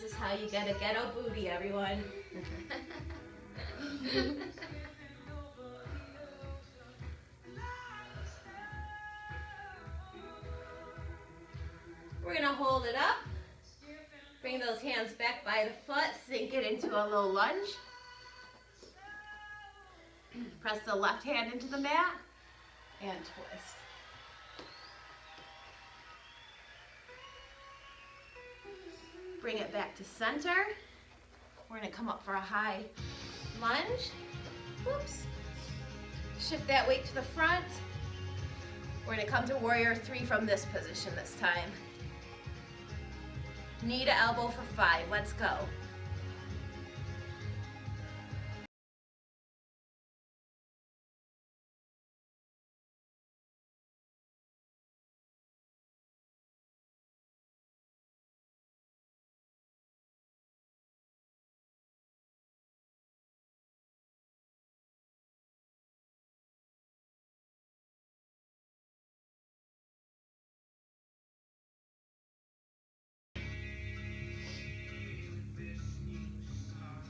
This is how you get a ghetto booty, everyone. We're gonna hold it up. Bring those hands back by the foot, sink it into a low lunge. Press the left hand into the mat and twist. Bring it back to center. We're gonna come up for a high lunge. Whoops. Shift that weight to the front. We're gonna come to warrior 3 from this position this time. Knee to elbow for 5, let's go.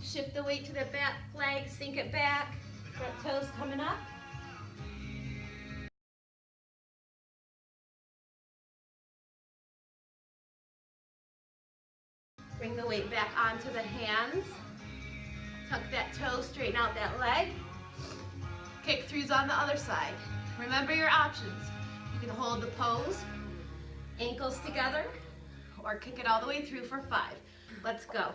Shift the weight to the back leg, sink it back, front toes coming up. Bring the weight back onto the hands. Tuck that toe, straighten out that leg. Kick throughs on the other side. Remember your options. You can hold the pose, ankles together, or kick it all the way through for 5. Let's go.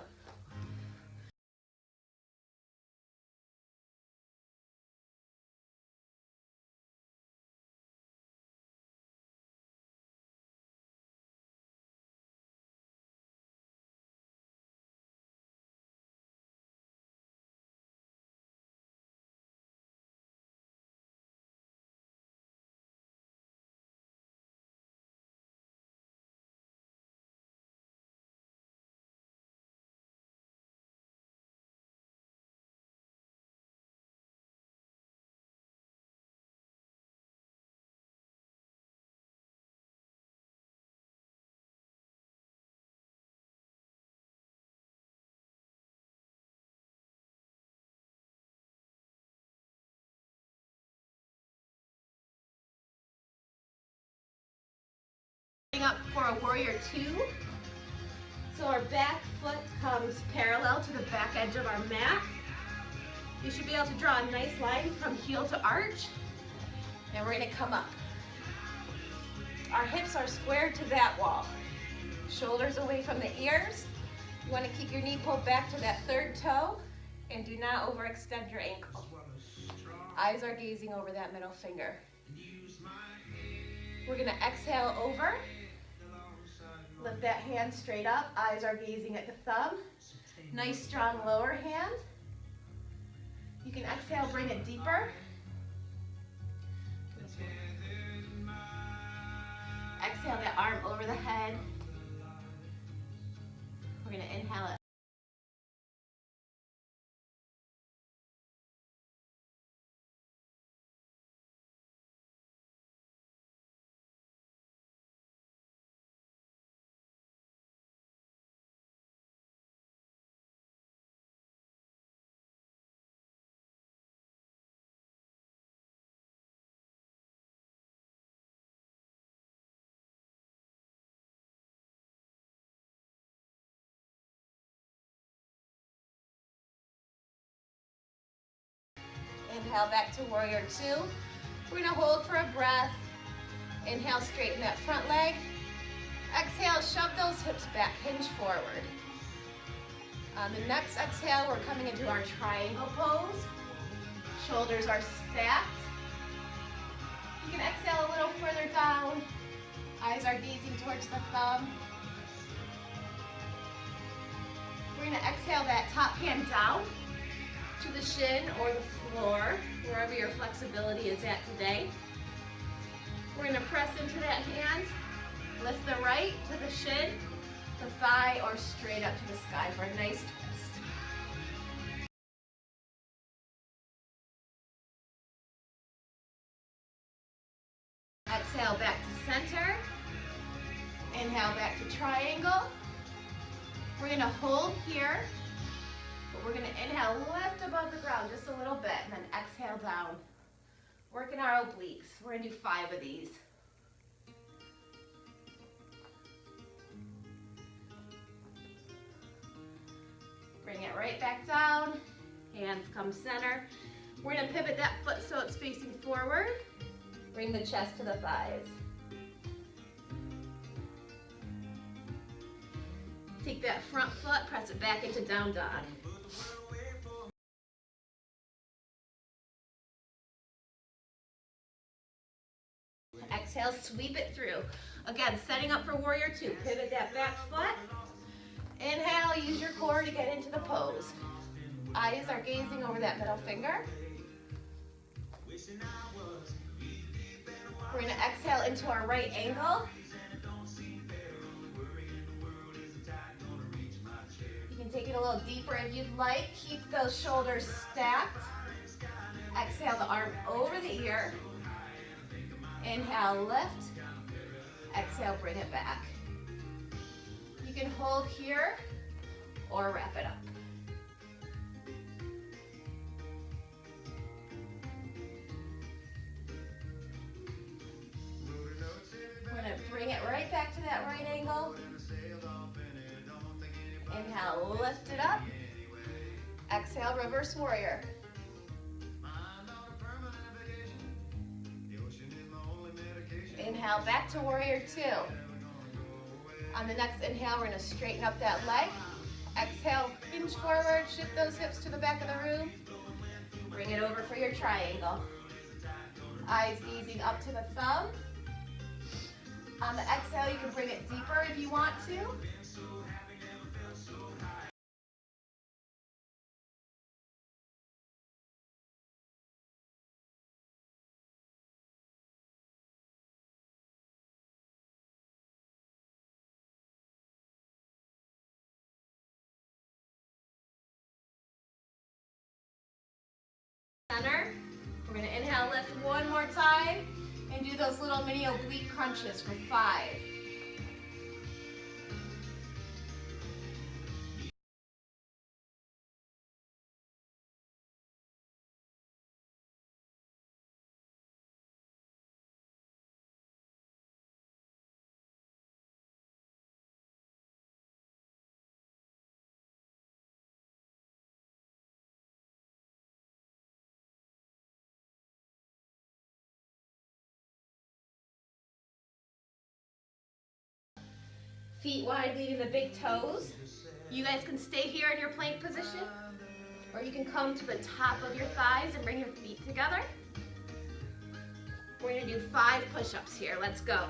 Up for a warrior 2. So our back foot comes parallel to the back edge of our mat. You should be able to draw a nice line from heel to arch. And we're going to come up. Our hips are squared to that wall. Shoulders away from the ears. You want to keep your knee pulled back to that 3rd toe and do not overextend your ankle. Eyes are gazing over that middle finger. We're going to exhale over. Lift that hand straight up, eyes are gazing at the thumb. Nice strong lower hand. You can exhale, bring it deeper. Exhale that arm over the head. We're gonna inhale it. Inhale back to warrior 2. We're gonna hold for a breath. Inhale, straighten that front leg. Exhale, shove those hips back, hinge forward. On the next exhale, we're coming into our triangle pose. Shoulders are stacked. You can exhale a little further down. Eyes are gazing towards the thumb. We're gonna exhale that top hand down to the shin or the floor, wherever your flexibility is at today. We're gonna press into that hand, lift the right to the shin, the thigh, or straight up to the sky for a nice twist. Exhale back to center. Inhale back to triangle. We're gonna hold here, but we're gonna inhale, lift above the ground just a little bit, and then exhale down. Working our obliques. We're gonna do 5 of these. Bring it right back down. Hands come center. We're gonna pivot that foot so it's facing forward. Bring the chest to the thighs. Take that front foot, press it back into down dog. Exhale, sweep it through. Again, setting up for warrior 2. Pivot that back foot. Inhale, use your core to get into the pose. Eyes are gazing over that middle finger. We're gonna exhale into our right angle. You can take it a little deeper if you'd like. Keep those shoulders stacked. Exhale the arm over the ear. Inhale, lift. Exhale, bring it back. You can hold here or wrap it up. We're going to bring it right back to that right angle. Inhale, lift it up. Exhale, reverse warrior. Inhale, back to warrior 2. On the next inhale, we're going to straighten up that leg. Exhale, hinge forward, shift those hips to the back of the room. Bring it over for your triangle. Eyes gazing up to the thumb. On the exhale, you can bring it deeper if you want to. Center. We're going to inhale, lift one more time, and do those little mini oblique crunches for 5. Feet wide, leaving the big toes. You guys can stay here in your plank position, or you can come to the top of your thighs and bring your feet together. We're gonna do 5 push-ups here. Let's go.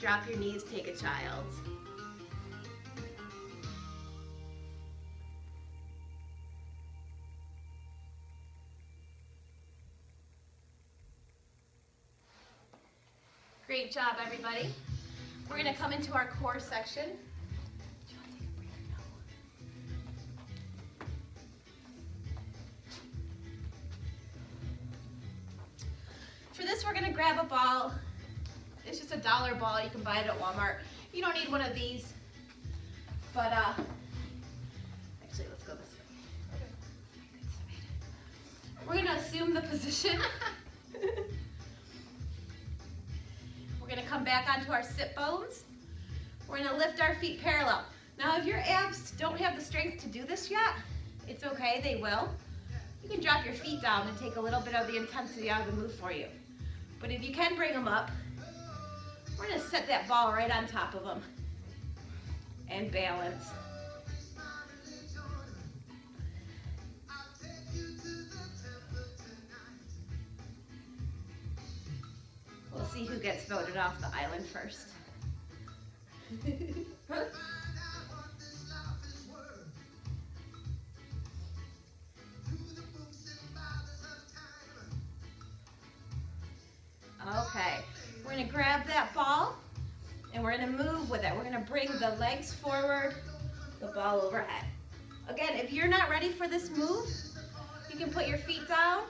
Drop your knees, take a child's. Great job, everybody. We're going to come into our core section. For this, we're going to grab a ball. It's just a $1 ball. You can buy it at Walmart. You don't need one of these. But, actually, let's go this way. We're going to assume the position. We're going to come back onto our sit bones. We're going to lift our feet parallel. Now, if your abs don't have the strength to do this yet, it's okay, they will. You can drop your feet down and take a little bit of the intensity out of the move for you. But if you can bring them up, we're going to set that ball right on top of them and balance. We'll see who gets voted off the island first. Okay, we're going to grab that ball and we're going to move with it. We're going to bring the legs forward, the ball overhead. Again, if you're not ready for this move, you can put your feet down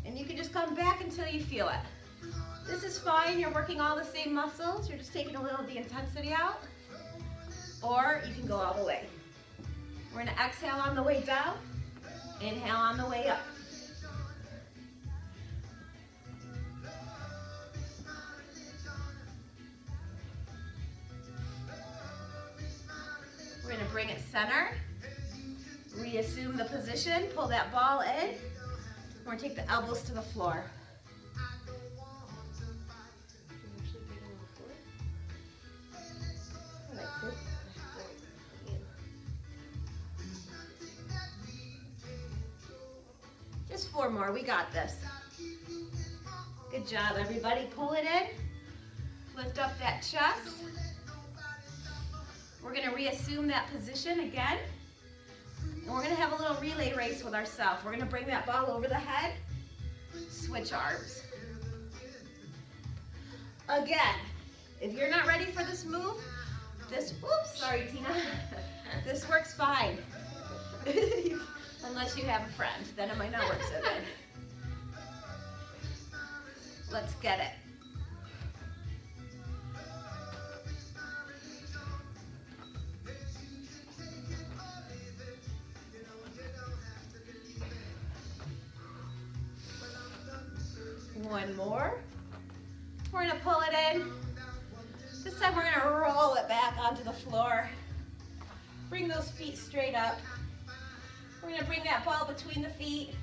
and And you can just come back until you feel it. This is fine, you're working all the same muscles, you're just taking a little of the intensity out. Or you can go all the way. We're gonna exhale on the way down, inhale on the way up. We're gonna bring it center, reassume the position, pull that ball in. We're gonna take the elbows to the floor. Just 4 more, we got this. Good job, everybody. Pull it in, lift up that chest. We're gonna reassume that position again. And we're gonna have a little relay race with ourselves. We're gonna bring that ball over the head, switch arms. Again, if you're not ready for this move, oops, sorry Tina, this works fine. Unless you have a friend, then it might not work so good. Let's get it. One more. We're gonna pull it in. This time we're gonna roll it back onto the floor. Bring those feet straight up. We're gonna bring that ball between the feet.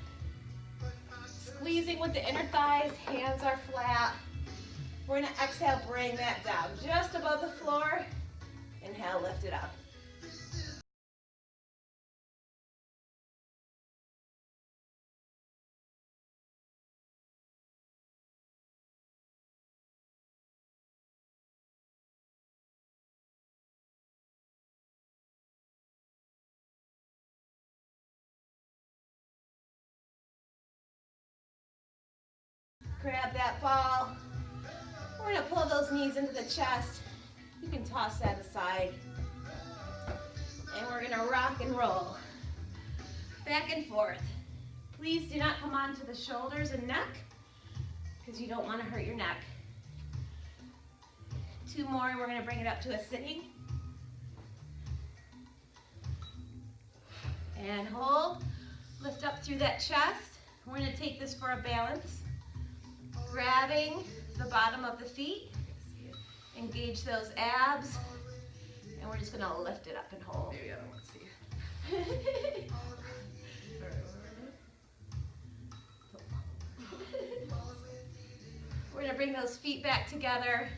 Squeezing with the inner thighs, hands are flat. We're gonna exhale, bring that down just above the floor. Inhale, lift it up. Grab that ball. We're gonna pull those knees into the chest. You can toss that aside. And we're gonna rock and roll. Back and forth. Please do not come onto the shoulders and neck because you don't wanna hurt your neck. 2 more and we're gonna bring it up to a sitting. And hold, lift up through that chest. We're gonna take this for a balance. Grabbing the bottom of the feet, engage those abs, and we're just gonna lift it up and hold. Maybe I don't want to see it. We're gonna bring those feet back together,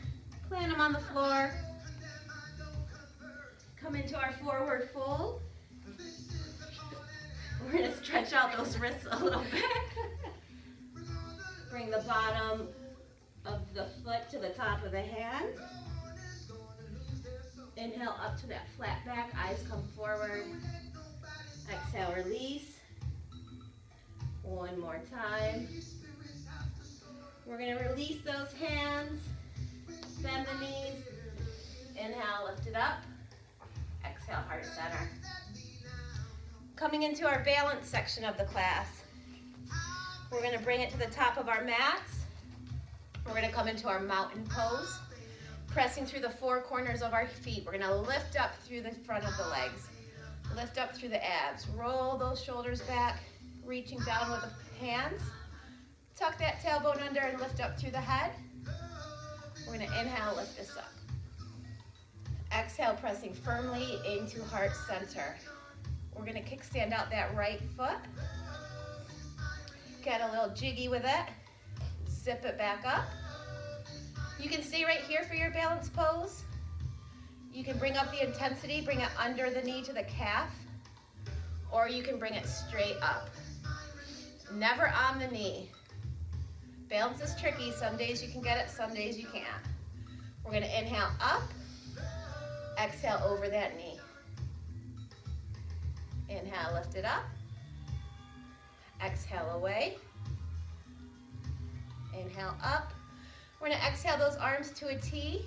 plant them on the floor, come into our forward fold. We're gonna stretch out those wrists a little bit. Bring the bottom of the foot to the top of the hand. Inhale up to that flat back, eyes come forward. Exhale, release. 1 more time. We're gonna release those hands, bend the knees. Inhale, lift it up. Exhale, heart center. Coming into our balance section of the class. We're gonna bring it to the top of our mats. We're gonna come into our mountain pose, pressing through the 4 corners of our feet. We're gonna lift up through the front of the legs, lift up through the abs, roll those shoulders back, reaching down with the hands. Tuck that tailbone under and lift up through the head. We're gonna inhale, lift this up. Exhale, pressing firmly into heart center. We're gonna kickstand out that right foot. Get a little jiggy with it. Zip it back up. You can stay right here for your balance pose. You can bring up the intensity, bring it under the knee to the calf, or you can bring it straight up. Never on the knee. Balance is tricky. Some days you can get it, some days you can't. We're gonna inhale up, exhale over that knee. Inhale, lift it up. Exhale away. Inhale up. We're gonna exhale those arms to a T.